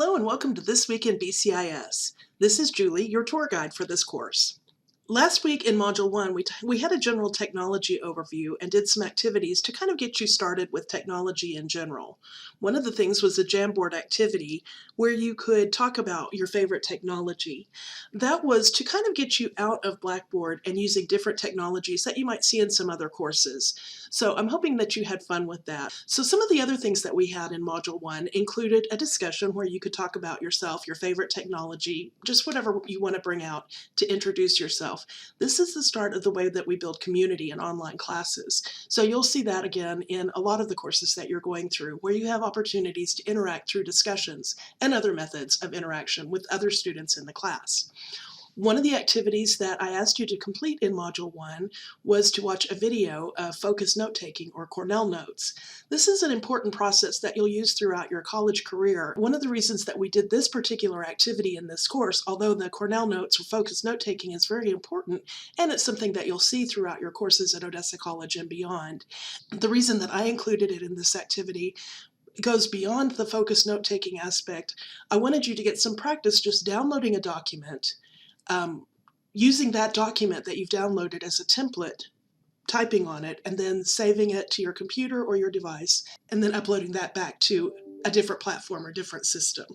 Hello and welcome to This Week in Bcis. This is Julie, your tour guide for this course. Last week in Module 1, we had a general technology overview and did some activities to kind of get you started with technology in general. One of the things was a Jamboard activity where you could talk about your favorite technology. That was to kind of get you out of Blackboard and using different technologies that you might see in some other courses. So I'm hoping that you had fun with that. So some of the other things that we had in Module 1 included a discussion where you could talk about yourself, your favorite technology, just whatever you want to bring out to introduce yourself. This is the start of the way that we build community in online classes. So you'll see that again in a lot of the courses that you're going through, where you have opportunities to interact through discussions and other methods of interaction with other students in the class. One of the activities that I asked you to complete in Module 1 was to watch a video of focused note-taking, or Cornell notes. This is an important process that you'll use throughout your college career. One of the reasons that we did this particular activity in this course, although the Cornell notes or focused note-taking is very important, and it's something that you'll see throughout your courses at Odessa College and beyond, the reason that I included it in this activity goes beyond the focused note-taking aspect. I wanted you to get some practice just downloading a document, using that document that you've downloaded as a template, typing on it, and then saving it to your computer or your device, and then uploading that back to a different platform or different system.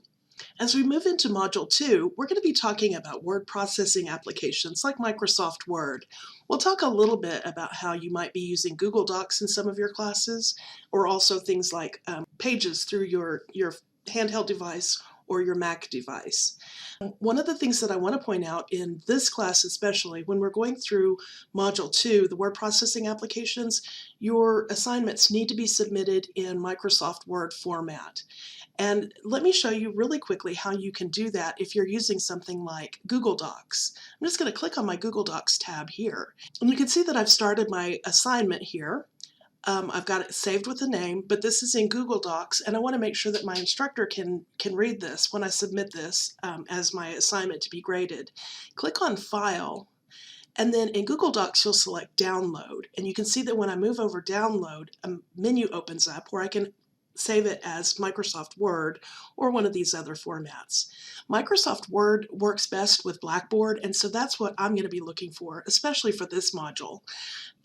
As we move into Module 2, we're going to be talking about word processing applications like Microsoft Word. We'll talk a little bit about how you might be using Google Docs in some of your classes, or also things like Pages through your handheld device or your Mac device. One of the things that I want to point out in this class, especially when we're going through Module 2, the word processing applications, your assignments need to be submitted in Microsoft Word format. And let me show you really quickly how you can do that if you're using something like Google Docs. I'm just going to click on my Google Docs tab here. And you can see that I've started my assignment here. I've got it saved with a name, but this is in Google Docs, and I want to make sure that my instructor can read this when I submit this as my assignment to be graded. Click on File, and then in Google Docs you'll select Download, and you can see that when I move over Download, a menu opens up where I can save it as Microsoft Word or one of these other formats. Microsoft Word works best with Blackboard, and so that's what I'm going to be looking for, especially for this module.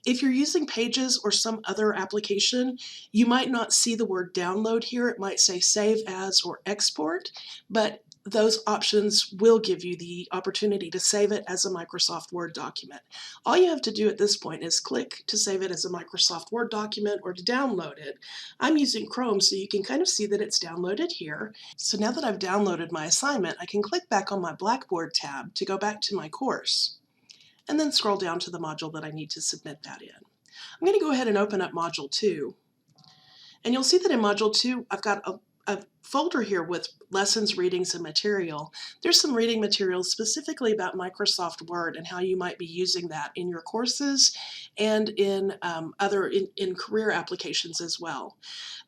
If you're using Pages or some other application, you might not see the word download here. It might say save as or export, but those options will give you the opportunity to save it as a Microsoft Word document. All you have to do at this point is click to save it as a Microsoft Word document or to download it. I'm using Chrome, so you can kind of see that it's downloaded here. So now that I've downloaded my assignment, I can click back on my Blackboard tab to go back to my course, and then scroll down to the module that I need to submit that in. I'm going to go ahead and open up Module 2. And you'll see that in Module 2, I've got a folder here with lessons, readings, and material. There's some reading materials specifically about Microsoft Word and how you might be using that in your courses and in in career applications as well.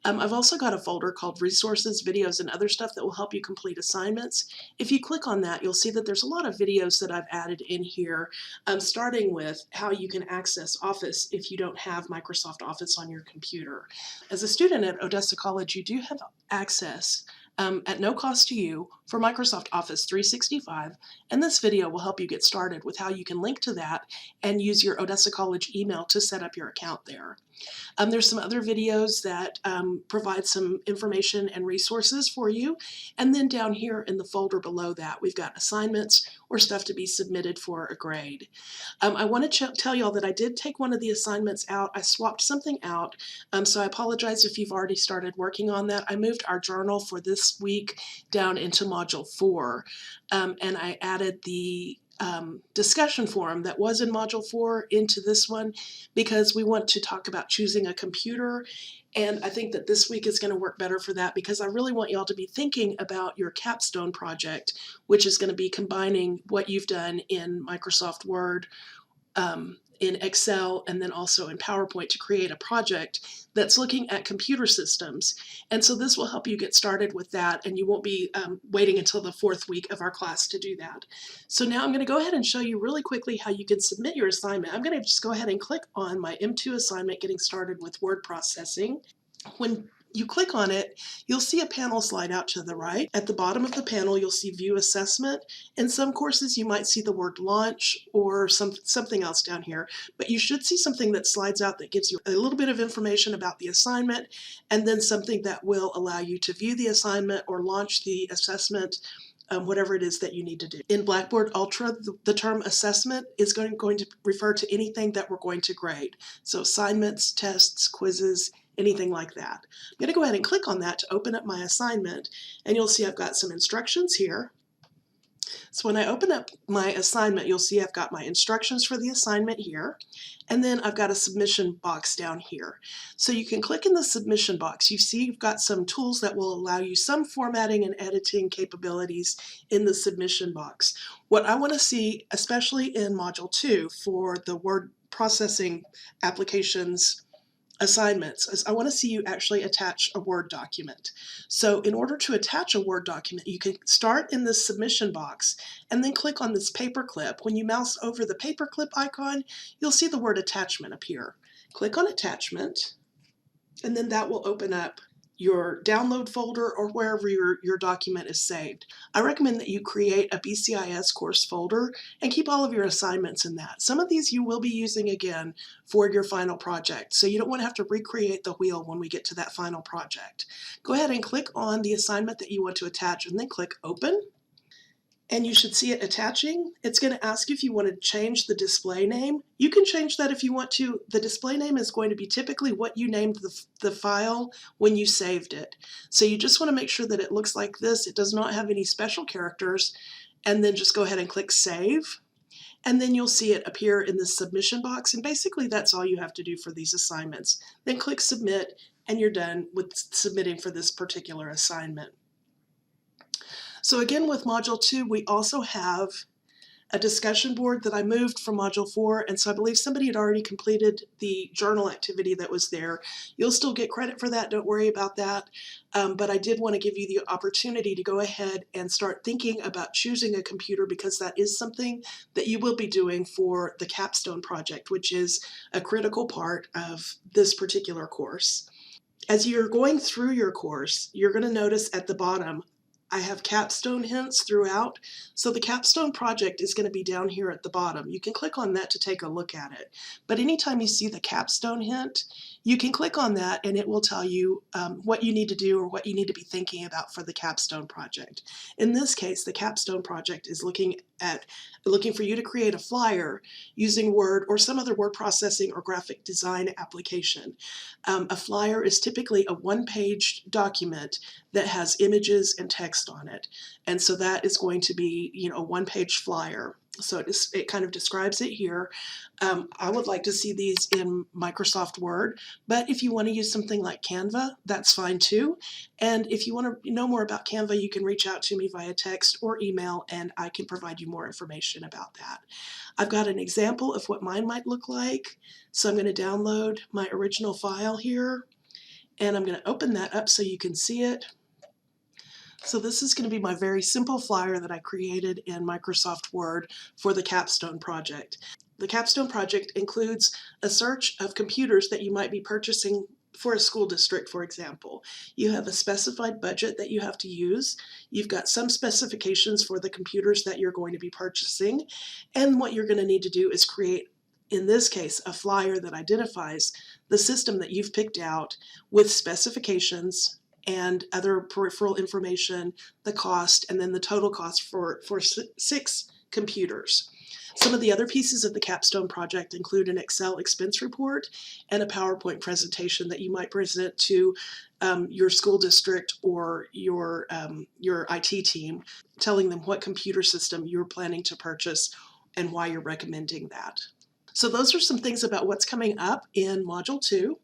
I've also got a folder called Resources, Videos, and Other Stuff that will help you complete assignments. If you click on that, you'll see that there's a lot of videos that I've added in here, starting with how you can access Office if you don't have Microsoft Office on your computer. As a student at Odessa College, you do have access at no cost to you for Microsoft Office 365, and this video will help you get started with how you can link to that and use your Odessa College email to set up your account there. There's some other videos that provide some information and resources for you, and then down here in the folder below that we've got assignments or stuff to be submitted for a grade. I want to tell y'all that I did take one of the assignments out. I swapped something out, so I apologize if you've already started working on that. I moved our journal for this week down into Module 4, and I added the discussion forum that was in Module 4 into this one because we want to talk about choosing a computer, and I think that this week is going to work better for that because I really want y'all to be thinking about your capstone project, which is going to be combining what you've done in Microsoft Word, in Excel, and then also in PowerPoint to create a project that's looking at computer systems. And so this will help you get started with that, and you won't be waiting until the 4th week of our class to do that. So now I'm going to go ahead and show you really quickly how you can submit your assignment. I'm going to just go ahead and click on my M2 assignment, getting started with word processing. When You click on it, you'll see a panel slide out to the right. At the bottom of the panel, you'll see View Assessment. In some courses, you might see the word Launch or something else down here, but you should see something that slides out that gives you a little bit of information about the assignment, and then something that will allow you to view the assignment or launch the assessment, whatever it is that you need to do. In Blackboard Ultra, the term assessment is going to refer to anything that we're going to grade. So assignments, tests, quizzes, anything like that. I'm going to go ahead and click on that to open up my assignment, and you'll see I've got some instructions here. So when I open up my assignment, you'll see I've got my instructions for the assignment here, and then I've got a submission box down here. So you can click in the submission box. You see you've got some tools that will allow you some formatting and editing capabilities in the submission box. What I want to see, especially in Module 2 for the word processing applications assignments, is I want to see you actually attach a Word document. So in order to attach a Word document, you can start in this submission box and then click on this paperclip. When you mouse over the paperclip icon, you'll see the word attachment appear. Click on attachment, and then that will open up your download folder or wherever your document is saved. I recommend that you create a Bcis course folder and keep all of your assignments in that. Some of these you will be using again for your final project, so you don't want to have to recreate the wheel when we get to that final project. Go ahead and click on the assignment that you want to attach and then click Open. And you should see it attaching. It's going to ask you if you want to change the display name. You can change that if you want to. The display name is going to be typically what you named the file when you saved it. So you just want to make sure that it looks like this. It does not have any special characters. And then just go ahead and click Save. And then you'll see it appear in the submission box. And basically that's all you have to do for these assignments. Then click Submit, and you're done with submitting for this particular assignment. So again, with Module 2, we also have a discussion board that I moved from Module 4, and so I believe somebody had already completed the journal activity that was there. You'll still get credit for that, don't worry about that, but I did want to give you the opportunity to go ahead and start thinking about choosing a computer, because that is something that you will be doing for the capstone project, which is a critical part of this particular course. As you're going through your course, you're going to notice at the bottom I have capstone hints throughout. So the capstone project is going to be down here at the bottom. You can click on that to take a look at it. But anytime you see the capstone hint, you can click on that and it will tell you what you need to do or what you need to be thinking about for the capstone project. In this case, the capstone project is looking for you to create a flyer using Word or some other word processing or graphic design application. A flyer is typically a one-page document that has images and text on it. And so that is going to be, a one-page flyer. So it kind of describes it here. I would like to see these in Microsoft Word, but if you want to use something like Canva, that's fine too. And if you want to know more about Canva, you can reach out to me via text or email, and I can provide you more information about that. I've got an example of what mine might look like. So I'm going to download my original file here, and I'm going to open that up so you can see it. So this is going to be my very simple flyer that I created in Microsoft Word for the capstone project. The capstone project includes a search of computers that you might be purchasing for a school district, for example. You have a specified budget that you have to use. You've got some specifications for the computers that you're going to be purchasing. And what you're going to need to do is create, in this case, a flyer that identifies the system that you've picked out with specifications and other peripheral information, the cost, and then the total cost for 6 computers. Some of the other pieces of the capstone project include an Excel expense report and a PowerPoint presentation that you might present to your school district or your IT team, telling them what computer system you're planning to purchase and why you're recommending that. So those are some things about what's coming up in Module 2.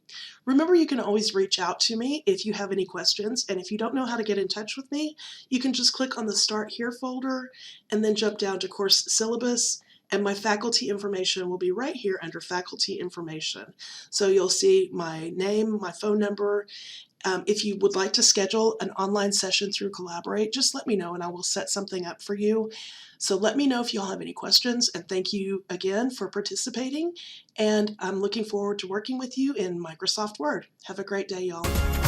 Remember, you can always reach out to me if you have any questions, and if you don't know how to get in touch with me, you can just click on the Start Here folder and then jump down to Course Syllabus, and my faculty information will be right here under Faculty Information. So you'll see my name, my phone number. If you would like to schedule an online session through Collaborate, just let me know and I will set something up for you. So let me know if y'all have any questions, and thank you again for participating. And I'm looking forward to working with you in Microsoft Word. Have a great day, y'all.